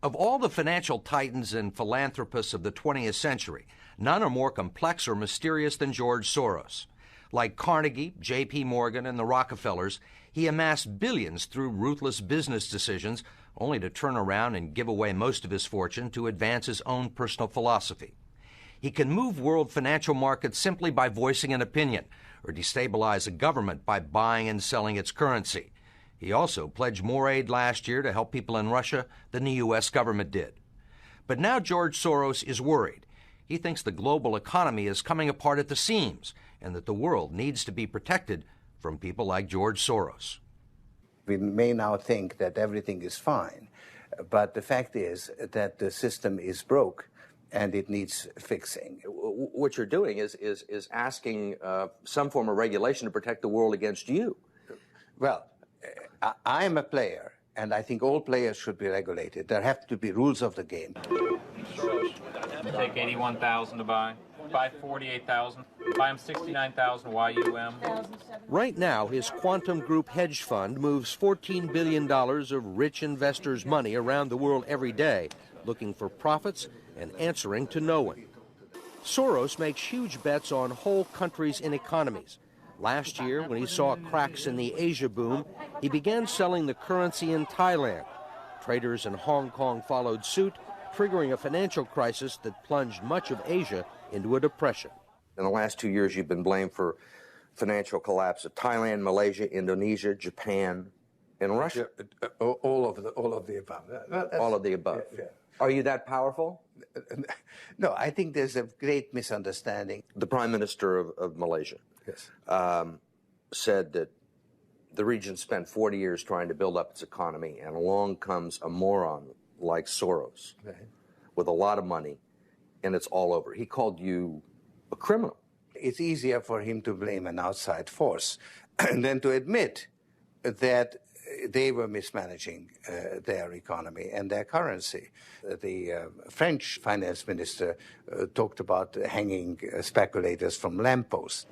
Of all the financial titans and philanthropists of the 20th century, none are more complex or mysterious than George Soros. Like Carnegie, J.P. Morgan, and the Rockefellers, he amassed billions through ruthless business decisions, only to turn around and give away most of his fortune to advance his own personal philosophy. He can move world financial markets simply by voicing an opinion, or destabilize a government by buying and selling its currency. He also pledged more aid last year to help people in Russia than the U.S. government did. But now George Soros is worried. He thinks the global economy is coming apart at the seams and that the world needs to be protected from people like George Soros. We may now think that everything is fine, but the fact is that the system is broke and it needs fixing. What you're doing is asking some form of regulation to protect the world against you. Well, I am a player, and I think all players should be regulated. There have to be rules of the game. Take 81,000 to buy 48,000. Buy him 69,000 YUM. Right now, his Quantum Group hedge fund moves $14 billion of rich investors' money around the world every day, looking for profits and answering to no one. Soros makes huge bets on whole countries and economies. Last year, when he saw cracks in the Asia boom, he began selling the currency in Thailand. Traders in Hong Kong followed suit, triggering a financial crisis that plunged much of Asia into a depression. In the last 2 years, you've been blamed for financial collapse of Thailand, Malaysia, Indonesia, Japan, and Russia. Yeah, all of the above. All of the above. Yeah. Are you that powerful? No, I think there's a great misunderstanding. The Prime Minister of Malaysia said that the region spent 40 years trying to build up its economy, and along comes a moron like Soros with a lot of money, and it's all over. He called you a criminal. It's easier for him to blame an outside force than to admit that they were mismanaging their economy and their currency. The French finance minister talked about hanging speculators from lampposts.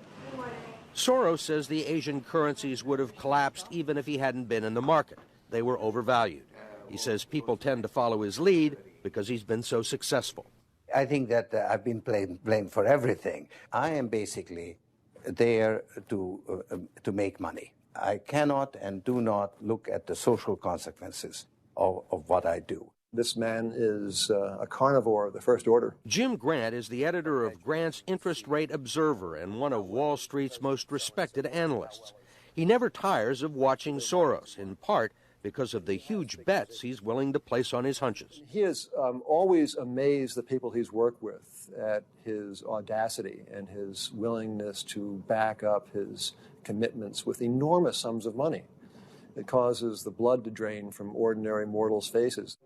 Soros says the Asian currencies would have collapsed even if he hadn't been in the market. They were overvalued. He says people tend to follow his lead because he's been so successful. I think that I've been blamed for everything. I am basically there to make money. I cannot and do not look at the social consequences of what I do. This man is a carnivore of the first order. Jim Grant is the editor of Grant's Interest Rate Observer and one of Wall Street's most respected analysts. He never tires of watching Soros, in part because of the huge bets he's willing to place on his hunches. He has always amazed the people he's worked with at his audacity and his willingness to back up his commitments with enormous sums of money. It causes the blood to drain from ordinary mortals' faces.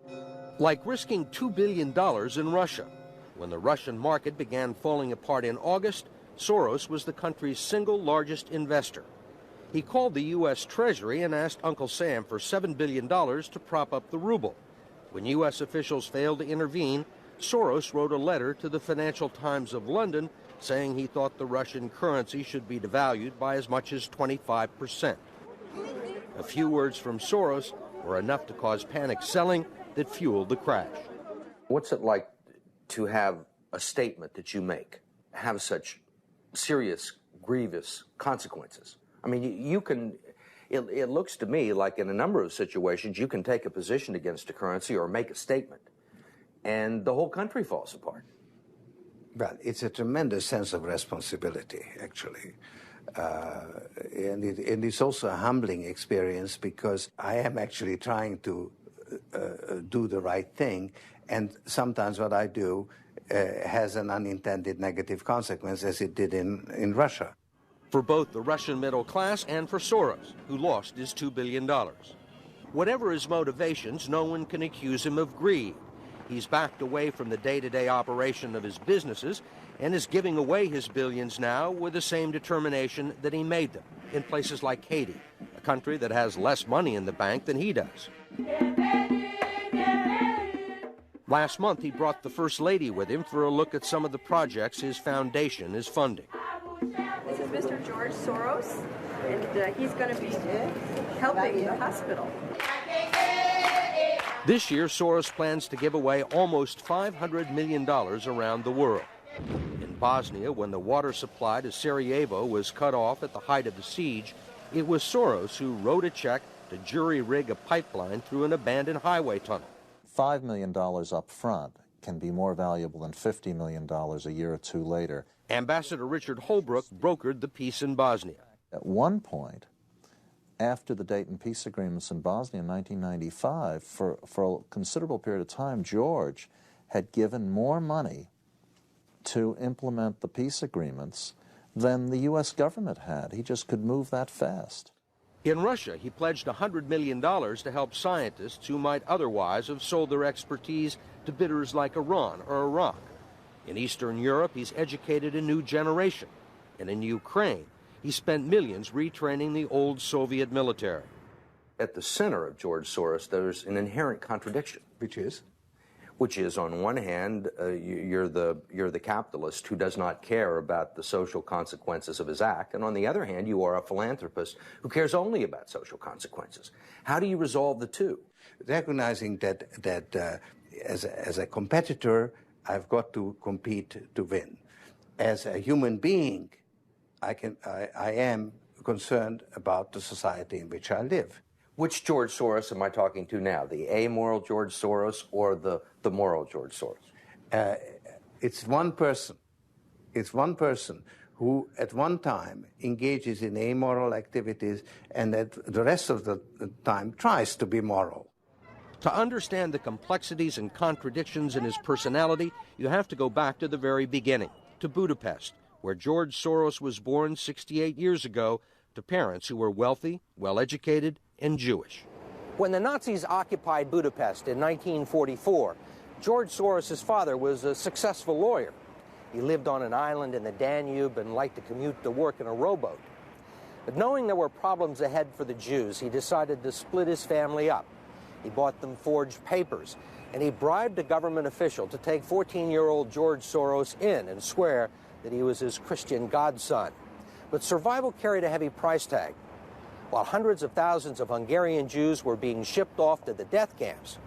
Like risking $2 billion in Russia. When the Russian market began falling apart in August, Soros was the country's single largest investor. He called the U.S. Treasury and asked Uncle Sam for $7 billion to prop up the ruble. When U.S. officials failed to intervene, Soros wrote a letter to the Financial Times of London saying he thought the Russian currency should be devalued by as much as 25%. A few words from Soros were enough to cause panic selling that fueled the crash. What's it like to have a statement that you make have such serious, grievous consequences? I mean, you can, it looks to me like in a number of situations, you can take a position against a currency or make a statement, and the whole country falls apart. Well, it's a tremendous sense of responsibility, actually. And it's also a humbling experience because I am actually trying to do the right thing, and sometimes what I do has an unintended negative consequence, as it did in Russia. For both the Russian middle class and for Soros, who lost his $2 billion. Whatever his motivations, no one can accuse him of greed. He's backed away from the day-to-day operation of his businesses and is giving away his billions now with the same determination that he made them in places like Haiti, a country that has less money in the bank than he does. Last month, he brought the First Lady with him for a look at some of the projects his foundation is funding. This is Mr. George Soros, and he's going to be helping the hospital. This year, Soros plans to give away almost $500 million around the world. In Bosnia, when the water supply to Sarajevo was cut off at the height of the siege, it was Soros who wrote a check to jury-rig a pipeline through an abandoned highway tunnel. $5 million up front can be more valuable than $50 million a year or two later. Ambassador Richard Holbrooke brokered the peace in Bosnia. At one point, after the Dayton peace agreements in Bosnia in 1995, for a considerable period of time, George had given more money to implement the peace agreements than the U.S. government had. He just could move that fast. In Russia, he pledged $100 million to help scientists who might otherwise have sold their expertise to bidders like Iran or Iraq. In Eastern Europe, he's educated a new generation. And in Ukraine, he spent millions retraining the old Soviet military. At the center of George Soros, there's an inherent contradiction. Which is, on one hand, you're the capitalist who does not care about the social consequences of his act, and on the other hand, you are a philanthropist who cares only about social consequences. How do you resolve the two? Recognizing that as a competitor, I've got to compete to win. As a human being, I am concerned about the society in which I live. Which George Soros am I talking to now? The amoral George Soros or the moral George Soros? It's one person. It's one person who at one time engages in amoral activities and at the rest of the time tries to be moral. To understand the complexities and contradictions in his personality, you have to go back to the very beginning, to Budapest, where George Soros was born 68 years ago to parents who were wealthy, well-educated, and Jewish. When the Nazis occupied Budapest in 1944, George Soros' father was a successful lawyer. He lived on an island in the Danube and liked to commute to work in a rowboat. But knowing there were problems ahead for the Jews, he decided to split his family up. He bought them forged papers, and he bribed a government official to take 14-year-old George Soros in and swear that he was his Christian godson. But survival carried a heavy price tag. While hundreds of thousands of Hungarian Jews were being shipped off to the death camps,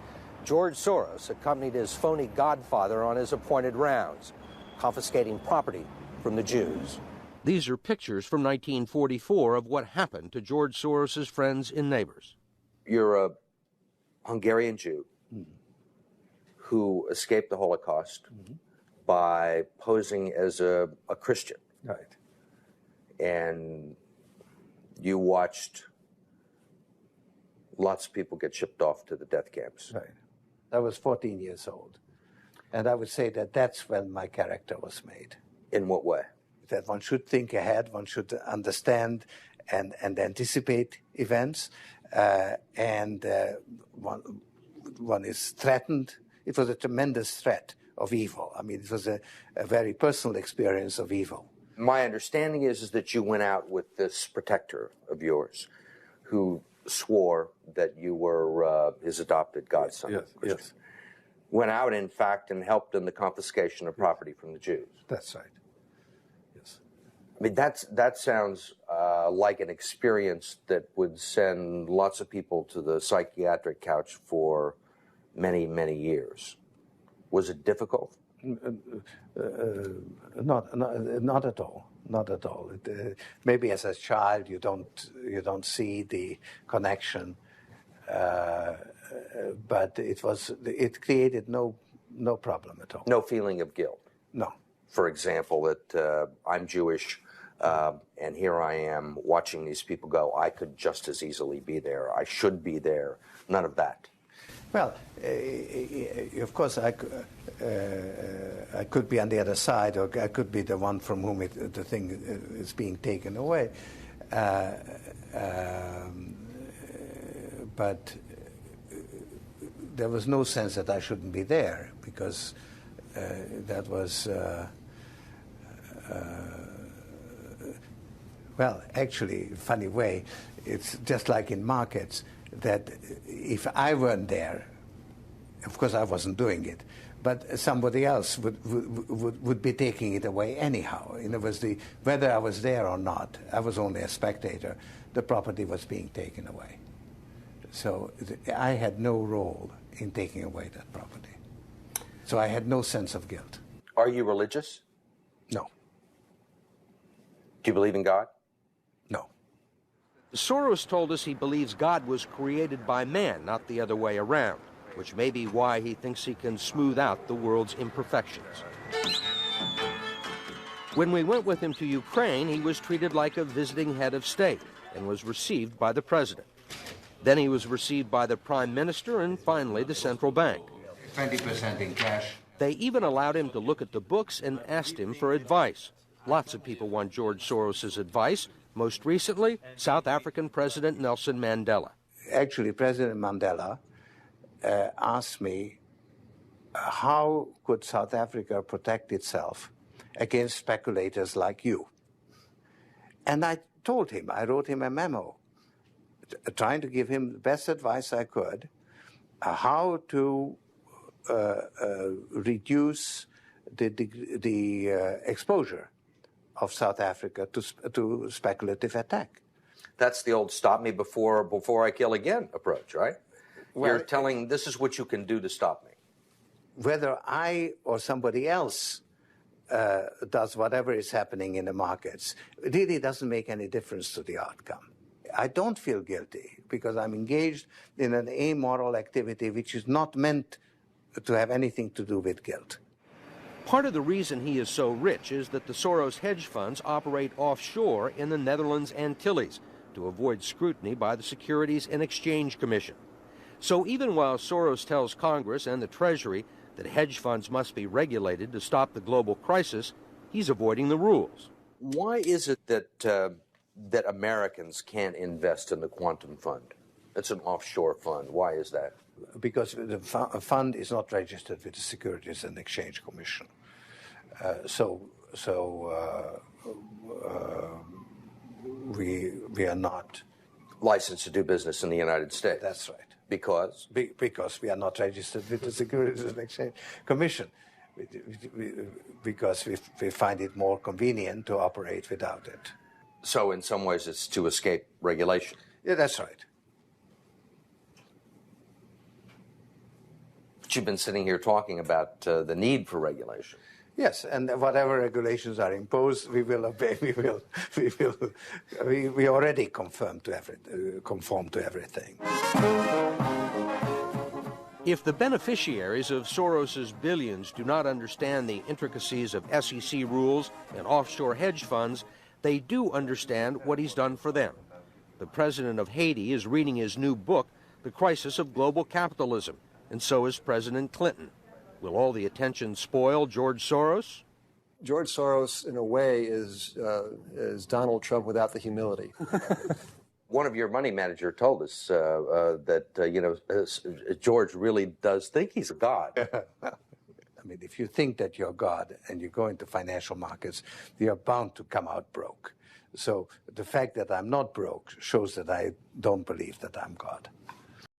George Soros accompanied his phony godfather on his appointed rounds, confiscating property from the Jews. These are pictures from 1944 of what happened to George Soros's friends and neighbors. You're a Hungarian Jew who escaped the Holocaust by posing as a Christian. Right. And you watched lots of people get shipped off to the death camps. Right. I was 14 years old. And I would say that that's when my character was made. In what way? That one should think ahead, one should understand and anticipate events, and one is threatened. It was a tremendous threat of evil. I mean, it was a very personal experience of evil. My understanding is that you went out with this protector of yours who swore that you were his adopted godson. Yes. Went out, in fact, and helped in the confiscation of property from the Jews. That's right. Yes. I mean, that sounds like an experience that would send lots of people to the psychiatric couch for many, many years. Was it difficult? Not at all. Not at all. Maybe as a child you don't see the connection, but it created no problem at all. No feeling of guilt. No. For example, that I'm Jewish, and here I am watching these people go. I could just as easily be there. I should be there. None of that. Well, of course, I could be on the other side, or I could be the one from whom the thing is being taken away. But there was no sense that I shouldn't be there, because that was, well, actually, funny way, it's just like in markets, that if I weren't there, of course I wasn't doing it, but somebody else would be taking it away anyhow. And it was whether I was there or not, I was only a spectator, the property was being taken away. So I had no role in taking away that property. So I had no sense of guilt. Are you religious? No. Do you believe in God? No. Soros told us he believes God was created by man, not the other way around, which may be why he thinks he can smooth out the world's imperfections. When we went with him to Ukraine, he was treated like a visiting head of state and was received by the president. Then he was received by the prime minister and finally the central bank. 20% in cash. They even allowed him to look at the books and asked him for advice. Lots of people want George Soros' advice. Most recently, South African President Nelson Mandela. Actually, President Mandela asked me, how could South Africa protect itself against speculators like you? And I told him, I wrote him a memo, trying to give him the best advice I could, how to reduce the exposure of South Africa to speculative attack. That's the old stop me before I kill again approach, right? Well, you're telling this is what you can do to stop me. Whether I or somebody else does whatever is happening in the markets, it really doesn't make any difference to the outcome. I don't feel guilty because I'm engaged in an amoral activity which is not meant to have anything to do with guilt. Part of the reason he is so rich is that the Soros hedge funds operate offshore in the Netherlands Antilles to avoid scrutiny by the Securities and Exchange Commission. So even while Soros tells Congress and the Treasury that hedge funds must be regulated to stop the global crisis, he's avoiding the rules. Why is it that Americans can't invest in the quantum fund? It's an offshore fund. Why is that? Because the fund is not registered with the Securities and Exchange Commission. We are not licensed to do business in the United States. That's right. Because? Because we are not registered with the Securities and Exchange Commission. Because we find it more convenient to operate without it. So in some ways it's to escape regulation. Yeah, that's right. But you've been sitting here talking about the need for regulation. Yes, and whatever regulations are imposed, we will obey. We already conform to everything. If the beneficiaries of Soros's billions do not understand the intricacies of SEC rules and offshore hedge funds, they do understand what he's done for them. The president of Haiti is reading his new book, The Crisis of Global Capitalism, and so is President Clinton. Will all the attention spoil George Soros? George Soros, in a way, is Donald Trump without the humility. One of your money manager told us that George really does think he's a god. I mean, if you think that you're God and you go into financial markets, you're bound to come out broke. So the fact that I'm not broke shows that I don't believe that I'm God.